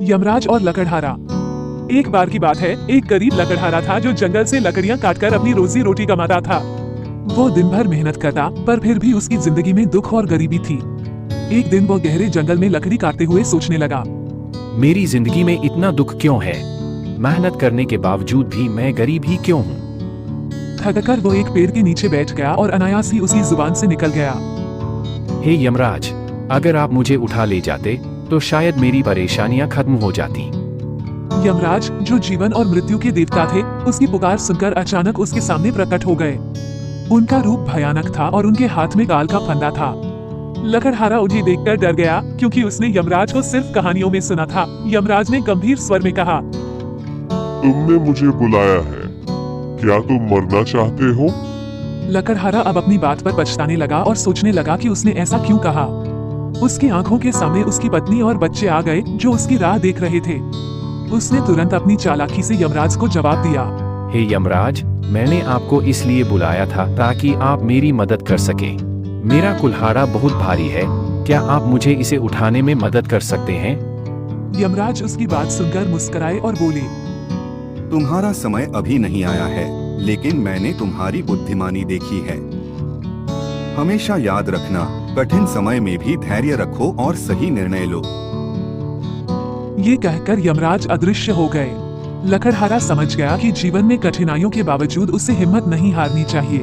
यमराज और लकड़हारा। एक बार की बात है, एक गरीब लकड़हारा था जो जंगल से लकड़ियां काटकर अपनी रोजी रोटी कमाता था। वो दिन भर मेहनत करता, पर फिर भी उसकी जिंदगी में दुख और गरीबी थी। एक दिन वो गहरे जंगल में लकड़ी काटते हुए सोचने लगा, मेरी जिंदगी में इतना दुख क्यों है? मेहनत करने के बावजूद भी मैं गरीब ही क्यों हूँ? थककर वो एक पेड़ के नीचे बैठ गया और अनायास ही उसकी जुबान से निकल गया, हे यमराज, अगर आप मुझे उठा ले जाते तो शायद मेरी परेशानियां खत्म हो जाती। यमराज, जो जीवन और मृत्यु के देवता थे, उसकी पुकार सुनकर अचानक उसके सामने प्रकट हो गए। उनका रूप भयानक था और उनके हाथ में काल का फंदा था। लकड़हारा उन्हें देखकर डर गया, क्योंकि उसने यमराज को सिर्फ कहानियों में सुना था। यमराज ने गंभीर स्वर में कहा, तुमने मुझे बुलाया है, क्या तुम मरना चाहते हो? लकड़हारा अब अपनी बात पर पछताने लगा और सोचने लगा कि उसने ऐसा क्यों कहा। उसकी आंखों के सामने उसकी पत्नी और बच्चे आ गए, जो उसकी राह देख रहे थे। उसने तुरंत अपनी चालाकी से यमराज को जवाब दिया, हे यमराज, मैंने आपको इसलिए बुलाया था ताकि आप मेरी मदद कर सकें। मेरा कुल्हाड़ा बहुत भारी है, क्या आप मुझे इसे उठाने में मदद कर सकते हैं? यमराज उसकी बात सुनकर मुस्कुराए और बोले, तुम्हारा समय अभी नहीं आया है, लेकिन मैंने तुम्हारी बुद्धिमानी देखी है। हमेशा याद रखना, कठिन समय में भी धैर्य रखो और सही निर्णय लो। ये कहकर यमराज अदृश्य हो गए। लकड़हारा समझ गया कि जीवन में कठिनाइयों के बावजूद उसे हिम्मत नहीं हारनी चाहिए।